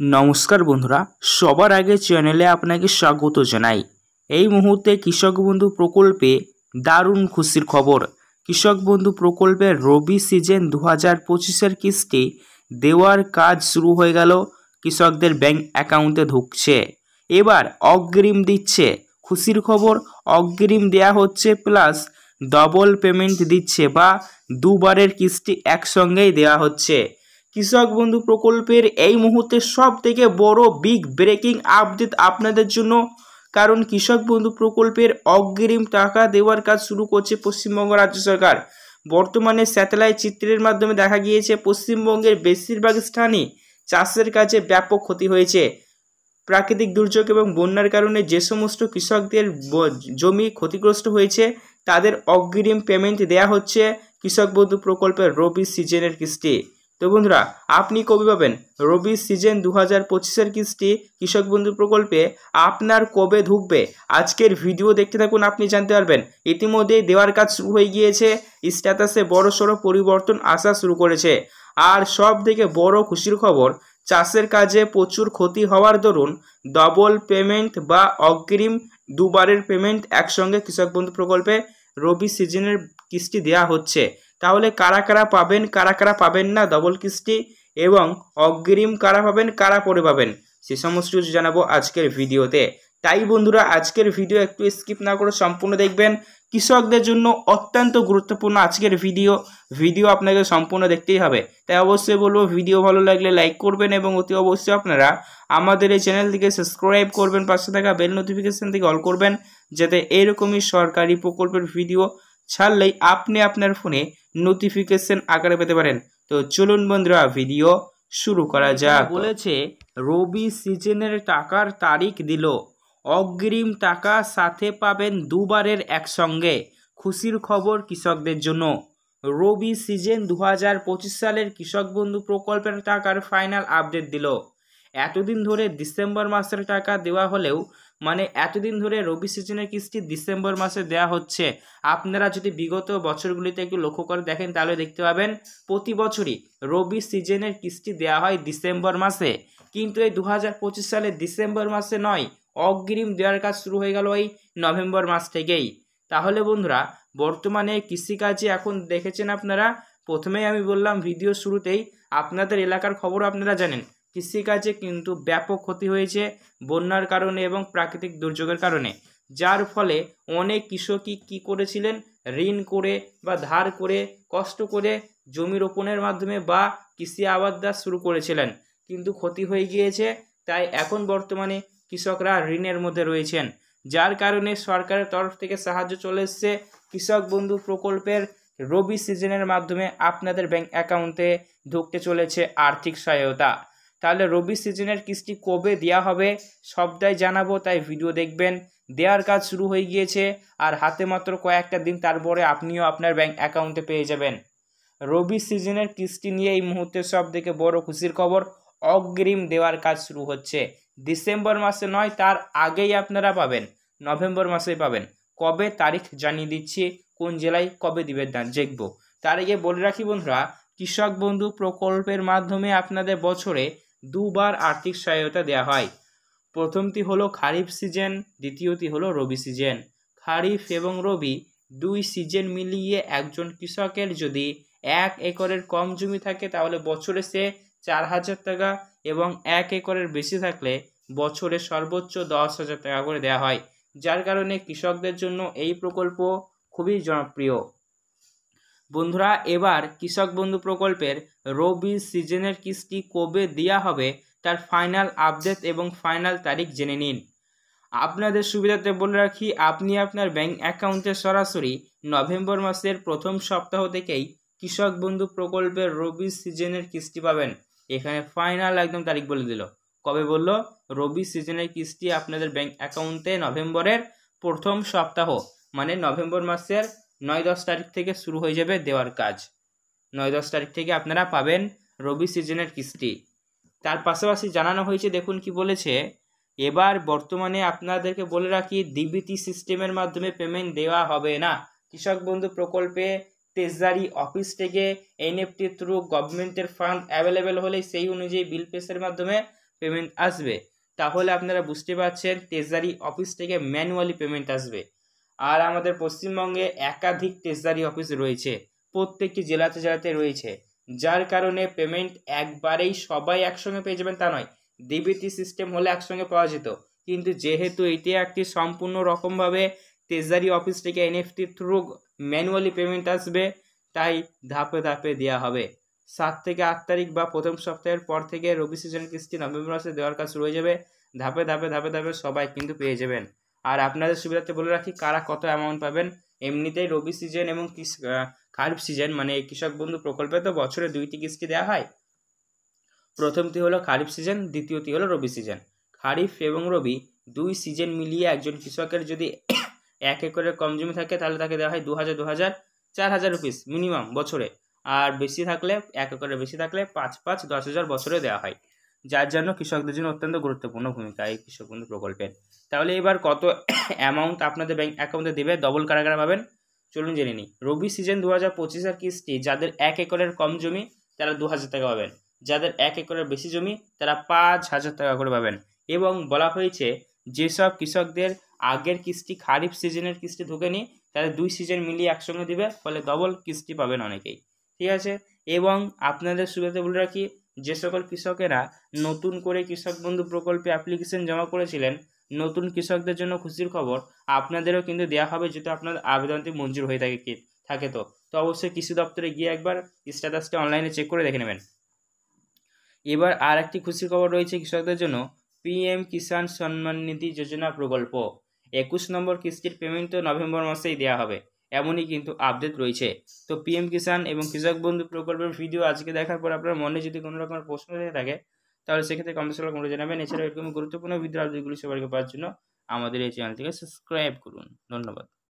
নমস্কার বন্ধুরা, সবার আগে চ্যানেলে আপনাকে স্বাগত জানাই। এই মুহূর্তে কৃষক বন্ধু প্রকল্পে দারুণ খুশির খবর। কৃষক বন্ধু প্রকল্পের রবি সিজন 2025-এর কিস্তি দেওয়ার কাজ শুরু হয়ে গেল। কৃষকদের ব্যাংক অ্যাকাউন্টে ঢুকছে, এবার অগ্রিম দিচ্ছে। খুশির খবর, অগ্রিম দেয়া হচ্ছে প্লাস ডবল পেমেন্ট দিচ্ছে বা দুবারের কিস্তি একসঙ্গেই দেওয়া হচ্ছে। কৃষক বন্ধু প্রকল্পের এই মুহূর্তে সব থেকে বড় বিগ ব্রেকিং আপডেট আপনাদের জন্য, কারণ কৃষক বন্ধু প্রকল্পের অগ্রিম টাকা দেওয়ার কাজ শুরু করছে পশ্চিমবঙ্গ রাজ্য সরকার। বর্তমানে স্যাটেলাইট চিত্রের মাধ্যমে দেখা গিয়েছে পশ্চিমবঙ্গের বেশিরভাগ স্থানই চাষের কাজে ব্যাপক ক্ষতি হয়েছে। প্রাকৃতিক দুর্যোগ এবং বন্যার কারণে যে সমস্ত কৃষকদের জমি ক্ষতিগ্রস্ত হয়েছে তাদের অগ্রিম পেমেন্ট দেয়া হচ্ছে কৃষক বন্ধু প্রকল্পের রবি সিজনের কিস্তি। তো বন্ধুরা, আপনি কবে পাবেন রবি সিজন 2025-এর কিস্তি? কৃষক বন্ধু প্রকল্পে আপনার কবে ঢুকবে? আজকের ভিডিও দেখতে থাকুন, আপনি জানতে পারবেন। ইতিমধ্যেই দেওয়ার কাজ শুরু হয়ে গিয়েছে, স্ট্যাটাসে বড়সড় পরিবর্তন আসা শুরু করেছে। আর সব থেকে বড় খুশির খবর, চাষের কাজে প্রচুর ক্ষতি হওয়ার দরুন ডবল পেমেন্ট বা অগ্রিম দুবারের পেমেন্ট একসঙ্গে কৃষক বন্ধু প্রকল্পে রবি সিজনের কিস্তি দেওয়া হচ্ছে। তাহলে কারা কারা পাবেন, কারা কারা পাবেন না ডবল কিস্তি, এবং অগ্রিম কারা পাবেন, কারা পরে পাবেন, সে সমস্ত কিছু জানাবো আজকের ভিডিওতে। তাই বন্ধুরা, আজকের ভিডিও একটু স্কিপ না করে সম্পূর্ণ দেখবেন। কৃষকদের জন্য অত্যন্ত গুরুত্বপূর্ণ আজকের ভিডিও আপনাকে সম্পূর্ণ দেখতেই হবে। তাই অবশ্যই বলবো, ভিডিও ভালো লাগলে লাইক করবেন এবং অতি অবশ্যই আপনারা আমাদের এই চ্যানেলটিকে সাবস্ক্রাইব করবেন, পাশে থাকা বেল নোটিফিকেশন থেকে অল করবেন, যাতে এরকমই সরকারি প্রকল্পের ভিডিও ছাড়লেই আপনি আপনার ফোনে নোটিফিকেশন আকারে পেতে পারেন। তো চলুন বন্ধুরা, ভিডিও শুরু করা যাক। বলেছে রবি সিজনের টাকার তারিখ দিল, অগ্রিম টাকা সাথে পাবেন দুবারের একসঙ্গে। খুশির খবর কৃষকদের জন্য। রবি সিজন 2025 সালের কৃষক বন্ধু প্রকল্পের টাকার ফাইনাল আপডেট দিল। এতদিন ধরে ডিসেম্বর মাসের টাকা দেওয়া হলেও, এতদিন ধরে রবি সিজনের কিস্তি ডিসেম্বর মাসে দেওয়া হচ্ছে। আপনারা যদি বিগত বছরগুলিতে একটু লক্ষ্য করে দেখেন তাহলে দেখতে পাবেন প্রতি বছরই রবি সিজনের কিস্তি দেওয়া হয় ডিসেম্বর মাসে, কিন্তু এই 2025 সালে ডিসেম্বর মাসে নয়, অগ্রিম দেওয়ার কাজ শুরু হয়ে গেল এই নভেম্বর মাস থেকেই। তাহলে বন্ধুরা, বর্তমানে কৃষিকাজে এখন দেখেছেন আপনারা, প্রথমেই আমি বললাম ভিডিও শুরুতেই, আপনাদের এলাকার খবর আপনারা জানেন, কৃষিকাজে কিন্তু ব্যাপক ক্ষতি হয়েছে বন্যার কারণে এবং প্রাকৃতিক দুর্যোগের কারণে, যার ফলে অনেক কৃষকই কী করেছিলেন, ঋণ করে বা ধার করে কষ্ট করে জমি রোপণের মাধ্যমে বা কৃষি আবাদ শুরু করেছিলেন, কিন্তু ক্ষতি হয়ে গিয়েছে। তাই এখন বর্তমানে কৃষকরা ঋণের মধ্যে রয়েছেন, যার কারণে সরকারের তরফ থেকে সাহায্য চলে এসছে। কৃষক বন্ধু প্রকল্পের রবি সিজনের মাধ্যমে আপনাদের ব্যাংক অ্যাকাউন্টে ঢুকতে চলেছে আর্থিক সহায়তা। তাহলে রবি সিজনের কিস্তি কবে দেওয়া হবে সবটাই জানাবো, তাই ভিডিও দেখবেন। দেওয়ার কাজ শুরু হয়ে গিয়েছে, আর হাতে মাত্র কয়েকটা দিন, তারপরে আপনিও আপনার ব্যাংক অ্যাকাউন্টে পেয়ে যাবেন রবি সিজনের কিস্তি নিয়ে। এই মুহূর্তে সব থেকে বড় খুশির খবর, অগ্রিম দেওয়ার কাজ শুরু হচ্ছে। ডিসেম্বর মাসে নয়, তার আগেই আপনারা পাবেন, নভেম্বর মাসেই পাবেন। কবে তারিখ জানিয়ে দিচ্ছি, কোন জেলায় কবে দিবেন দেখব। তার আগে বলে রাখি বন্ধুরা, কৃষক বন্ধু প্রকল্পের মাধ্যমে আপনাদের বছরে দুবার আর্থিক সহায়তা দেওয়া হয়। প্রথমটি হলো খারিফ সিজন, দ্বিতীয়টি হলো রবি সিজন। খারিফ এবং রবি দুই সিজন মিলিয়ে একজন কৃষকের যদি 1 একরের কম জমি থাকে তাহলে বছরে সে 4,000 টাকা, এবং 1 একরের বেশি থাকলে বছরে সর্বোচ্চ 10,000 টাকা করে দেওয়া হয়, যার কারণে কৃষকদের জন্য এই প্রকল্প খুবই জনপ্রিয়। বন্ধুরা, এবার কৃষক বন্ধু প্রকল্পের রবি সিজনের কিস্তি কবে দেওয়া হবে তার ফাইনাল আপডেট এবং ফাইনাল তারিখ জেনে নিন। আপনাদের সুবিধাতে বলে রাখি, আপনি আপনার ব্যাংক অ্যাকাউন্টে সরাসরি নভেম্বর মাসের প্রথম সপ্তাহ থেকেই কৃষক বন্ধু প্রকল্পের রবি সিজনের কিস্তি পাবেন। এখানে ফাইনাল একদম তারিখ বলে দিল, কবে বললো, রবি সিজনের কিস্তি আপনাদের ব্যাংক অ্যাকাউন্টে নভেম্বরের প্রথম সপ্তাহ, নভেম্বর মাসের 9-10 তারিখ থেকে শুরু হয়ে যাবে দেওয়ার কাজ। 9-10 তারিখ থেকে আপনারা পাবেন রবি সিজনের কিস্তি। তার পাশাপাশি জানানো হয়েছে, দেখুন কি বলেছে, এবার বর্তমানে আপনাদেরকে বলে রাখি, ডিবিটি সিস্টেমের মাধ্যমে পেমেন্ট দেওয়া হবে না। কৃষক বন্ধু প্রকল্পে ট্রেজারি অফিস থেকে এনএফটি থ্রু গভর্নমেন্টের ফান্ড অ্যাভেলেবেল হলে সেই অনুযায়ী বিল পেসের মাধ্যমে পেমেন্ট আসবে, তাহলে আপনারা বুঝতে পারছেন ট্রেজারি অফিস থেকে ম্যানুয়ালি পেমেন্ট আসবে। আর আমাদের পশ্চিমবঙ্গে একাধিক ট্রেজারি অফিস রয়েছে, প্রত্যেকটি জেলাতে জেলাতে রয়েছে, যার কারণে পেমেন্ট একবারেই সবাই একসঙ্গে পেয়ে যাবেন তা নয়। ডিবিটি সিস্টেম হলে একসঙ্গে পাওয়া যেত, কিন্তু যেহেতু এটি একটি সম্পূর্ণ রকমভাবে ট্রেজারি অফিস থেকে এনএফটি থ্রু ম্যানুয়ালি পেমেন্ট আসবে, তাই ধাপে ধাপে দেওয়া হবে। 7 থেকে 8 তারিখ বা প্রথম সপ্তাহের পর থেকে রবি সিজন কিস্তি নভেম্বর মাসে দেওয়ার কাজ শুরু হয়ে যাবে। ধাপে ধাপে ধাপে ধাপে সবাই কিন্তু পেয়ে যাবেন। আর আপনাদের সুবিধাতে বলে রাখি কারা কত অ্যামাউন্ট পাবেন। এমনিতেই রবি সিজন এবং খারিফ সিজন মানে কৃষক বন্ধু প্রকল্পে তো বছরে 2টি কিস্তি দেওয়া হয়। প্রথমটি হলো খারিফ সিজন, দ্বিতীয়টি হলো রবি সিজন। খারিফ এবং রবি 2 সিজন মিলিয়ে একজন কৃষকের যদি 1 একরের কম জমি থাকে তাহলে তাকে দেওয়া হয় 2000, 4000 রুপিস মিনিমাম বছরে। আর বেশি থাকলে 1 একরের বেশি থাকলে 5, 10,000 বছরে দেওয়া হয়, যার জন্য কৃষকদের জন্য অত্যন্ত গুরুত্বপূর্ণ ভূমিকা এই কৃষক বন্ধু প্রকল্পের। তাহলে এবার কত অ্যামাউন্ট আপনাদের ব্যাংক অ্যাকাউন্টে দেবে, ডবল কারা কারা পাবেন চলুন জেনে নিই। রবি সিজন 2025-এর কিস্তি যাদের 1 একরের কম জমি তারা 2000 টাকা পাবেন, যাদের 1 একরের বেশি জমি তারা 5000 টাকা করে পাবেন। এবং বলা হয়েছে যেসব কৃষকদের আগের কিস্তি খারিফ সিজনের কিস্তি ঢোকেনি তাদের 2 সিজন মিলিয়ে একসঙ্গে দিবে, ফলে ডবল কিস্তি পাবেন অনেকেই, ঠিক আছে। এবং আপনাদের সুবিধাতে বলে রাখি যে সকল কৃষকেরা নতুন করে কৃষক বন্ধু প্রকল্পে অ্যাপ্লিকেশন জমা করেছিলেন, নতুন কৃষকদের জন্য খুশির খবর, আপনাদেরও কিন্তু দেওয়া হবে যদি আপনার আবেদনটি মঞ্জুর হয়ে থাকে তো অবশ্যই কৃষি দপ্তরে গিয়ে একবার স্ট্যাটাসটা অনলাইনে চেক করে দেখে নেবেন। এবার আর একটি খুশির খবর রয়েছে কৃষকদের জন্য, পিএম কিষাণ সম্মান নিধি যোজনা প্রকল্প 21 নম্বর কিস্তির পেমেন্ট তো নভেম্বর মাসেই দেওয়া হবে, এমনই কিন্তু আপডেট রয়েছে। তো পিএম কিষাণ এবং কৃষক বন্ধু প্রকল্পের ভিডিও আজকে দেখার পর আপনার মনে যদি কোনো রকমের প্রশ্ন থেকে থাকে তাহলে সেক্ষেত্রে কমেন্ট সেকশনে কমেন্টে জানাবেন। এছাড়াও এরকম গুরুত্বপূর্ণ ভিডিও আপডেটগুলি সবাইকে পাওয়ার জন্য আমাদের এই চ্যানেলটিকে সাবস্ক্রাইব করুন। ধন্যবাদ।